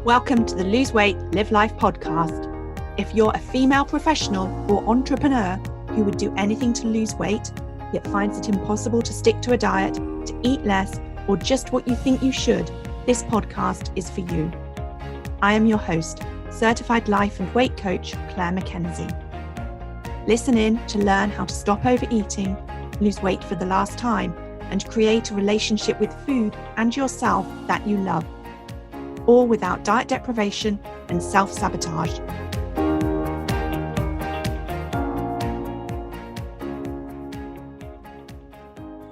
Welcome to the Lose Weight, Live Life podcast. If you're a female professional or entrepreneur who would do anything to lose weight, yet finds it impossible to stick to a diet, to eat less, or just what you think you should, this podcast is for you. I am your host, certified life and weight coach, Clair MACKENZIE. Listen in to learn how to stop overeating, lose weight for the last time, and create a relationship with food and yourself that you love, all without diet deprivation and self-sabotage.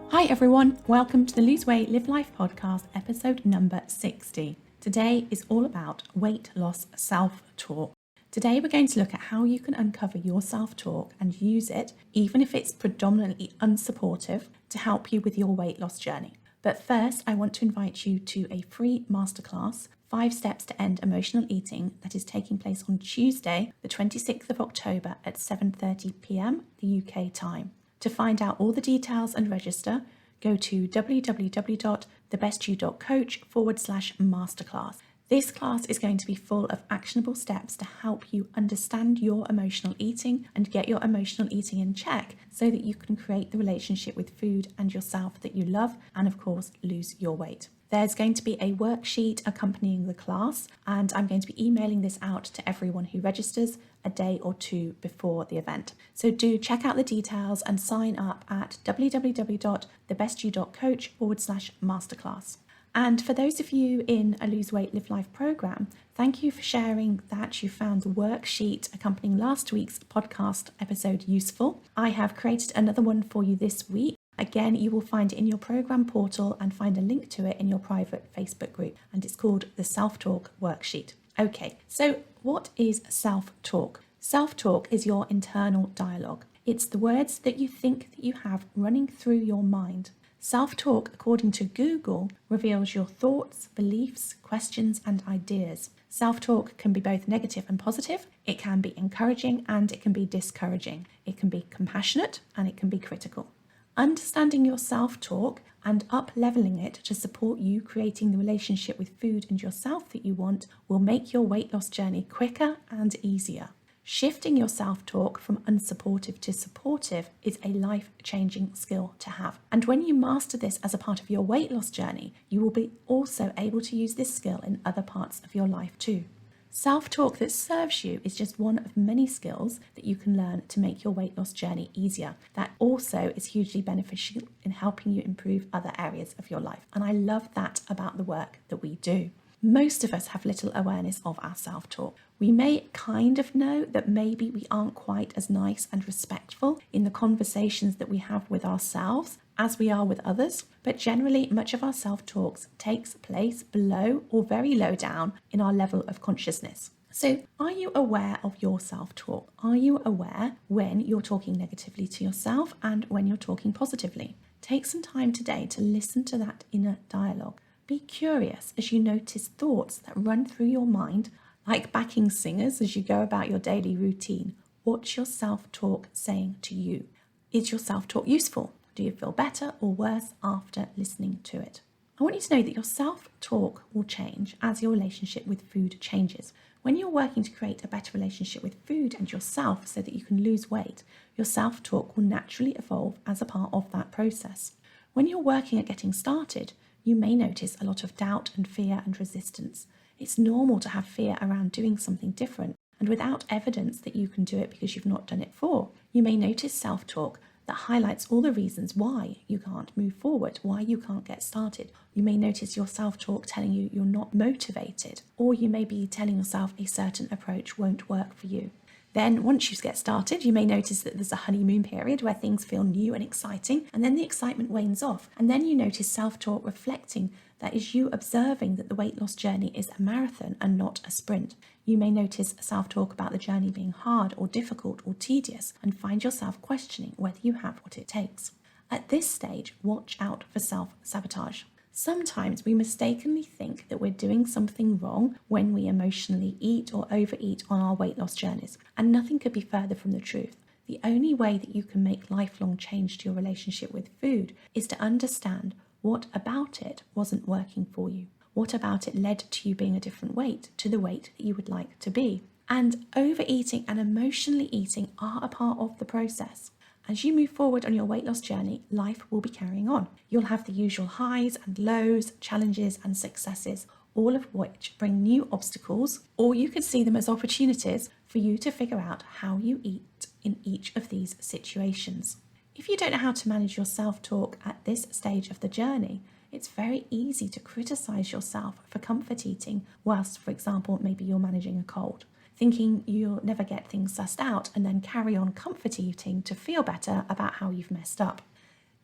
Hi everyone, welcome to the Lose Weight, Live Life podcast, episode number 60. Today is all about weight loss self-talk. Today we're going to look at how you can uncover your self-talk and use it, even if it's predominantly unsupportive, to help you with your weight loss journey. But first, I want to invite you to a free masterclass, 5 Steps to End Emotional Eating, that is taking place on Tuesday, the 26th of October at 7:30 p.m. the UK time. To find out all the details and register, go to www.thebestyou.coach/masterclass. This class is going to be full of actionable steps to help you understand your emotional eating and get your emotional eating in check so that you can create the relationship with food and yourself that you love and, of course, lose your weight. There's going to be a worksheet accompanying the class, and I'm going to be emailing this out to everyone who registers a day or two before the event. So do check out the details and sign up at www.thebestyou.coach/masterclass. And for those of you in a Lose Weight, Live Life program, thank you for sharing that you found the worksheet accompanying last week's podcast episode useful. I have created another one for you this week. Again, you will find it in your program portal and find a link to it in your private Facebook group, and it's called the Self-Talk Worksheet. Okay, so what is self-talk? Self-talk is your internal dialogue. It's the words that you think that you have running through your mind. Self-talk, according to Google, reveals your thoughts, beliefs, questions, and ideas. Self-talk can be both negative and positive. It can be encouraging and it can be discouraging. It can be compassionate and it can be critical. Understanding your self-talk and up-leveling it to support you creating the relationship with food and yourself that you want will make your weight loss journey quicker and easier. Shifting your self-talk from unsupportive to supportive is a life-changing skill to have. And when you master this as a part of your weight loss journey, you will be also able to use this skill in other parts of your life too. Self-talk that serves you is just one of many skills that you can learn to make your weight loss journey easier. That also is hugely beneficial in helping you improve other areas of your life. And I love that about the work that we do. Most of us have little awareness of our self-talk. We may kind of know that maybe we aren't quite as nice and respectful in the conversations that we have with ourselves as we are with others, but generally much of our self-talk takes place below or very low down in our level of consciousness. So are you aware of your self-talk? Are you aware when you're talking negatively to yourself and when you're talking positively? Take some time today to listen to that inner dialogue. Be curious as you notice thoughts that run through your mind like backing singers as you go about your daily routine. What's your self-talk saying to you? Is your self-talk useful? Do you feel better or worse after listening to it? I want you to know that your self-talk will change as your relationship with food changes. When you're working to create a better relationship with food and yourself so that you can lose weight, your self-talk will naturally evolve as a part of that process. When you're working at getting started, you may notice a lot of doubt and fear and resistance. It's normal to have fear around doing something different, and without evidence that you can do it because you've not done it before, you may notice self-talk that highlights all the reasons why you can't move forward, why you can't get started. You may notice your self-talk telling you you're not motivated, or you may be telling yourself a certain approach won't work for you. Then once you get started, you may notice that there's a honeymoon period where things feel new and exciting, and then the excitement wanes off. And then you notice self-talk reflecting that is you observing that the weight loss journey is a marathon and not a sprint. You may notice self-talk about the journey being hard or difficult or tedious and find yourself questioning whether you have what it takes. At this stage, watch out for self-sabotage. Sometimes we mistakenly think that we're doing something wrong when we emotionally eat or overeat on our weight loss journeys, and nothing could be further from the truth. The only way that you can make lifelong change to your relationship with food is to understand what about it wasn't working for you. What about it led to you being a different weight to the weight that you would like to be? And overeating and emotionally eating are a part of the process. As you move forward on your weight loss journey, life will be carrying on. You'll have the usual highs and lows, challenges and successes, all of which bring new obstacles, or you could see them as opportunities for you to figure out how you eat in each of these situations. If you don't know how to manage your self-talk at this stage of the journey, it's very easy to criticize yourself for comfort eating whilst, for example, maybe you're managing a cold, thinking you'll never get things sussed out and then carry on comfort eating to feel better about how you've messed up.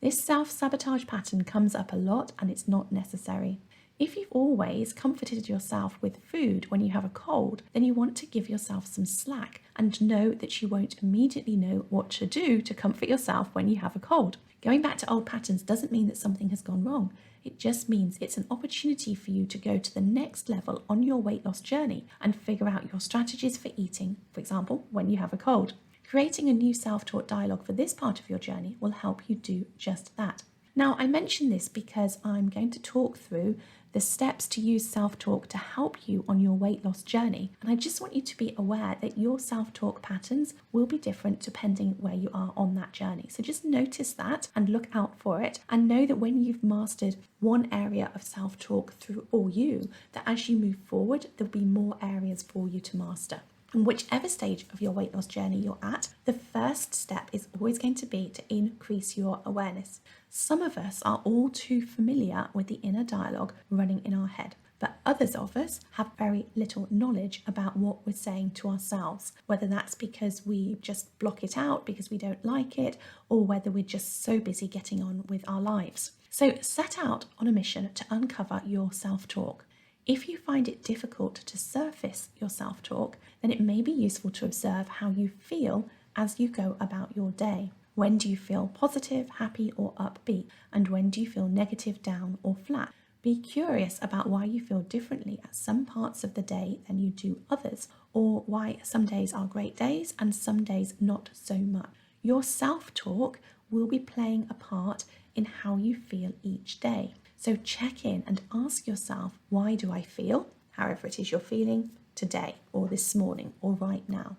This self-sabotage pattern comes up a lot and it's not necessary. If you've always comforted yourself with food when you have a cold, then you want to give yourself some slack and know that you won't immediately know what to do to comfort yourself when you have a cold. Going back to old patterns doesn't mean that something has gone wrong. It just means it's an opportunity for you to go to the next level on your weight loss journey and figure out your strategies for eating, for example, when you have a cold. Creating a new self-taught dialogue for this part of your journey will help you do just that. Now, I mention this because I'm going to talk through the steps to use self-talk to help you on your weight loss journey. And I just want you to be aware that your self-talk patterns will be different depending where you are on that journey. So just notice that and look out for it, and know that when you've mastered one area of self-talk through or you, that as you move forward, there'll be more areas for you to master. And whichever stage of your weight loss journey you're at, the first step is always going to be to increase your awareness. Some of us are all too familiar with the inner dialogue running in our head, but others of us have very little knowledge about what we're saying to ourselves, whether that's because we just block it out because we don't like it, or whether we're just so busy getting on with our lives. So set out on a mission to uncover your self-talk. If you find it difficult to surface your self-talk, then it may be useful to observe how you feel as you go about your day. When do you feel positive, happy, or upbeat? And when do you feel negative, down, or flat? Be curious about why you feel differently at some parts of the day than you do others, or why some days are great days and some days not so much. Your self-talk will be playing a part in how you feel each day. So check in and ask yourself, why do I feel, however it is you're feeling today or this morning or right now?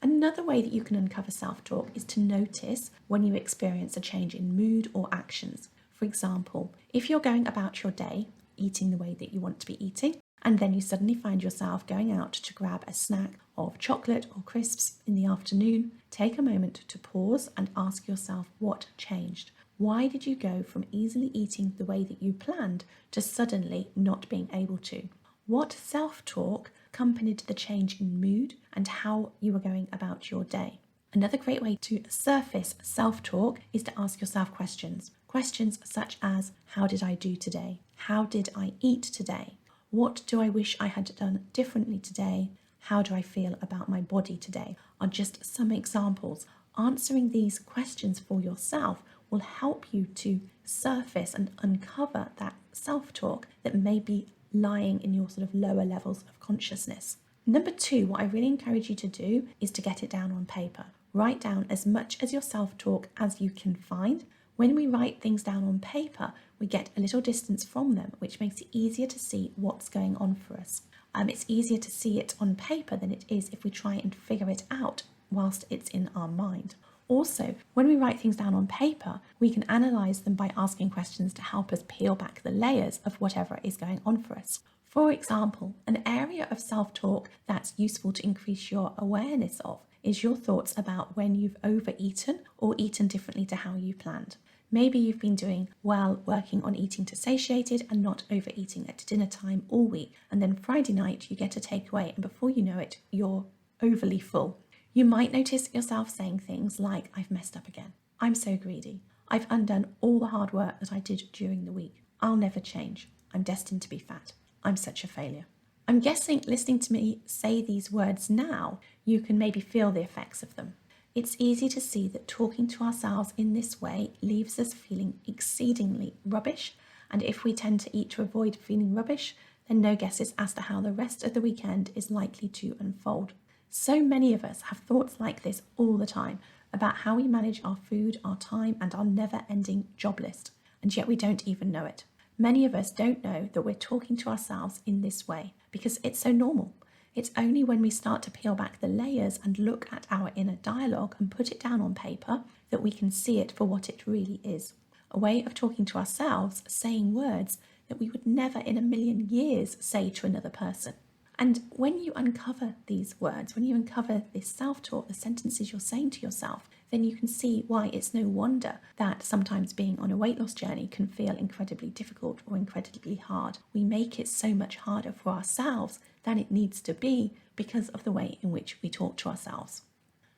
Another way that you can uncover self-talk is to notice when you experience a change in mood or actions. For example, if you're going about your day, eating the way that you want to be eating, and then you suddenly find yourself going out to grab a snack of chocolate or crisps in the afternoon, take a moment to pause and ask yourself what changed. Why did you go from easily eating the way that you planned to suddenly not being able to? What self-talk accompanied the change in mood and how you were going about your day? Another great way to surface self-talk is to ask yourself questions. Questions such as, how did I do today? How did I eat today? What do I wish I had done differently today? How do I feel about my body today? Are just some examples. Answering these questions for yourself will help you to surface and uncover that self-talk that may be lying in your sort of lower levels of consciousness. Number 2, what I really encourage you to do is to get it down on paper. Write down as much as your self-talk as you can find. When we write things down on paper, we get a little distance from them, which makes it easier to see what's going on for us. It's easier to see it on paper than it is if we try and figure it out whilst it's in our mind. Also, when we write things down on paper, we can analyse them by asking questions to help us peel back the layers of whatever is going on for us. For example, an area of self-talk that's useful to increase your awareness of is your thoughts about when you've overeaten or eaten differently to how you planned. Maybe you've been doing well working on eating to satiated and not overeating at dinner time all week, and then Friday night you get a takeaway and before you know it, you're overly full. You might notice yourself saying things like, I've messed up again. I'm so greedy. I've undone all the hard work that I did during the week. I'll never change. I'm destined to be fat. I'm such a failure. I'm guessing listening to me say these words now, you can maybe feel the effects of them. It's easy to see that talking to ourselves in this way leaves us feeling exceedingly rubbish. And if we tend to eat to avoid feeling rubbish, then no guesses as to how the rest of the weekend is likely to unfold. So many of us have thoughts like this all the time about how we manage our food, our time, and our never-ending job list, and yet we don't even know it. Many of us don't know that we're talking to ourselves in this way because it's so normal. It's only when we start to peel back the layers and look at our inner dialogue and put it down on paper that we can see it for what it really is. A way of talking to ourselves, saying words that we would never in a million years say to another person. And when you uncover these words, when you uncover this self-talk, the sentences you're saying to yourself, then you can see why it's no wonder that sometimes being on a weight loss journey can feel incredibly difficult or incredibly hard. We make it so much harder for ourselves than it needs to be because of the way in which we talk to ourselves.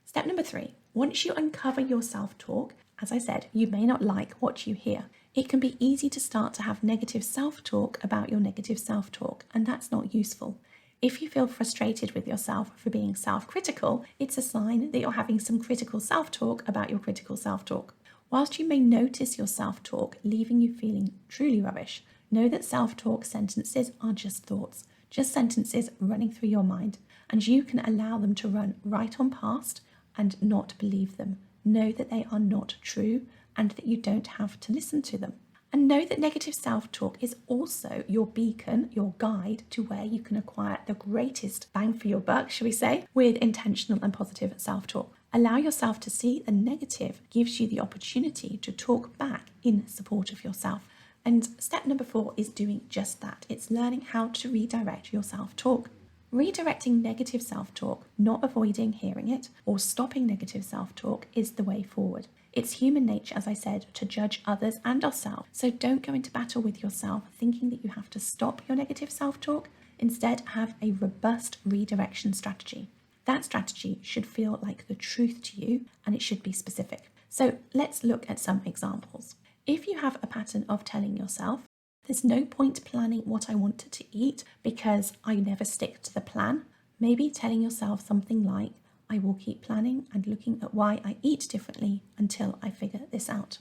Step number 3, once you uncover your self-talk, as I said, you may not like what you hear. It can be easy to start to have negative self-talk about your negative self-talk, and that's not useful. If you feel frustrated with yourself for being self-critical, it's a sign that you're having some critical self-talk about your critical self-talk. Whilst you may notice your self-talk leaving you feeling truly rubbish, know that self-talk sentences are just thoughts, just sentences running through your mind, and you can allow them to run right on past and not believe them. Know that they are not true and that you don't have to listen to them. And know that negative self-talk is also your beacon, your guide to where you can acquire the greatest bang for your buck, shall we say, with intentional and positive self-talk. Allow yourself to see the negative gives you the opportunity to talk back in support of yourself. And step number 4 is doing just that. It's learning how to redirect your self-talk. Redirecting negative self-talk, not avoiding hearing it or stopping negative self-talk is the way forward. It's human nature, as I said, to judge others and ourselves. So don't go into battle with yourself thinking that you have to stop your negative self-talk. Instead, have a robust redirection strategy. That strategy should feel like the truth to you and it should be specific. So let's look at some examples. If you have a pattern of telling yourself, there's no point planning what I wanted to eat because I never stick to the plan, maybe telling yourself something like, I will keep planning and looking at why I eat differently until I figure this out.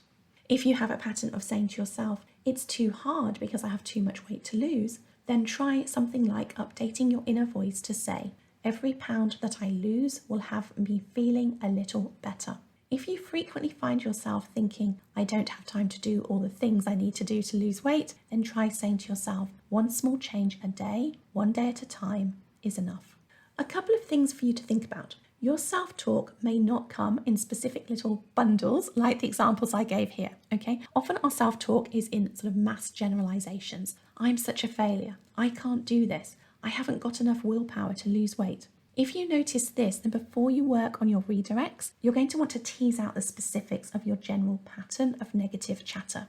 If you have a pattern of saying to yourself, it's too hard because I have too much weight to lose, then try something like updating your inner voice to say, every pound that I lose will have me feeling a little better. If you frequently find yourself thinking, I don't have time to do all the things I need to do to lose weight, then try saying to yourself, one small change a day, one day at a time is enough. A couple of things for you to think about. Your self-talk may not come in specific little bundles like the examples I gave here, okay? Often our self-talk is in sort of mass generalizations. I'm such a failure. I can't do this. I haven't got enough willpower to lose weight. If you notice this, then before you work on your redirects, you're going to want to tease out the specifics of your general pattern of negative chatter.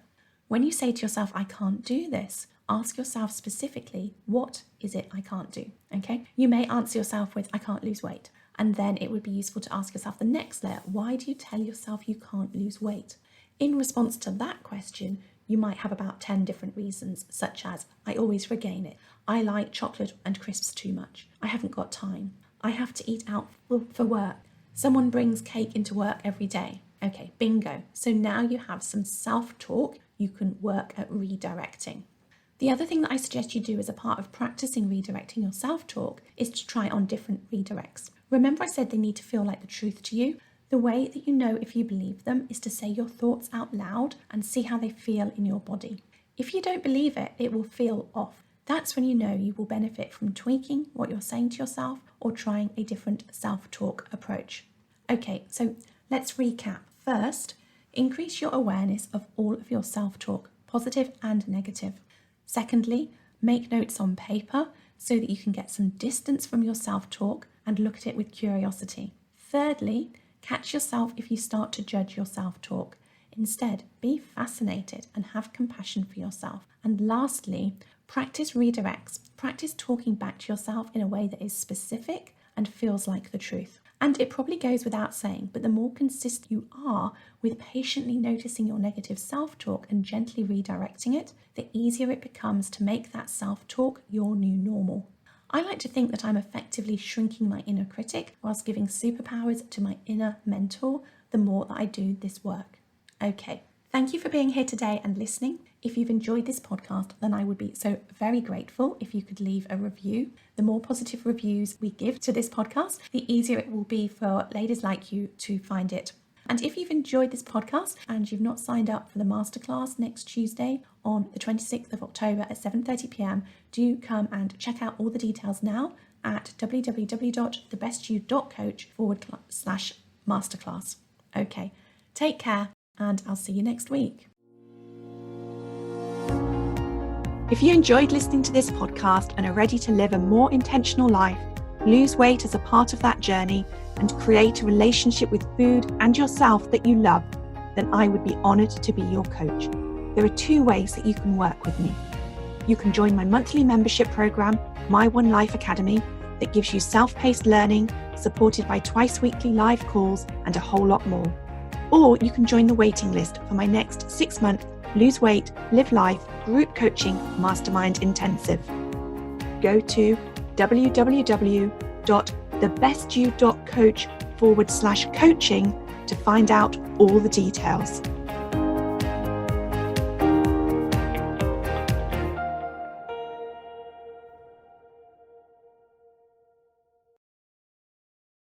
When you say to yourself, I can't do this, ask yourself specifically, what is it I can't do, okay? You may answer yourself with, I can't lose weight. And then it would be useful to ask yourself the next layer, why do you tell yourself you can't lose weight? In response to that question, you might have about 10 different reasons, such as, I always regain it. I like chocolate and crisps too much. I haven't got time. I have to eat out for work. Someone brings cake into work every day. Okay, bingo. So now you have some self-talk you can work at redirecting. The other thing that I suggest you do as a part of practicing redirecting your self-talk is to try on different redirects. Remember I said they need to feel like the truth to you? The way that you know if you believe them is to say your thoughts out loud and see how they feel in your body. If you don't believe it, it will feel off. That's when you know you will benefit from tweaking what you're saying to yourself or trying a different self-talk approach. Okay, so let's recap. First, increase your awareness of all of your self-talk, positive and negative. Secondly, make notes on paper so that you can get some distance from your self-talk and look at it with curiosity. Thirdly, catch yourself if you start to judge your self-talk. Instead, be fascinated and have compassion for yourself. And lastly, practice redirects. Practice talking back to yourself in a way that is specific and feels like the truth. And it probably goes without saying, but the more consistent you are with patiently noticing your negative self-talk and gently redirecting it, the easier it becomes to make that self-talk your new normal. I like to think that I'm effectively shrinking my inner critic whilst giving superpowers to my inner mentor the more that I do this work. Okay, thank you for being here today and listening. If you've enjoyed this podcast, then I would be so very grateful if you could leave a review. The more positive reviews we give to this podcast, the easier it will be for ladies like you to find it. And if you've enjoyed this podcast and you've not signed up for the Masterclass next Tuesday on the 26th of October at 7:30 p.m, do come and check out all the details now at www.thebestyou.coach/masterclass. Okay, take care and I'll see you next week. If you enjoyed listening to this podcast and are ready to live a more intentional life, lose weight as a part of that journey, and create a relationship with food and yourself that you love, then I would be honoured to be your coach. There are 2 ways that you can work with me. You can join my monthly membership program, My One Life Academy, that gives you self-paced learning, supported by twice-weekly live calls and a whole lot more. Or you can join the waiting list for my next 6-month Lose Weight, Live Life Group Coaching Mastermind Intensive. Go to www.thebestyou.coach/coaching to find out all the details.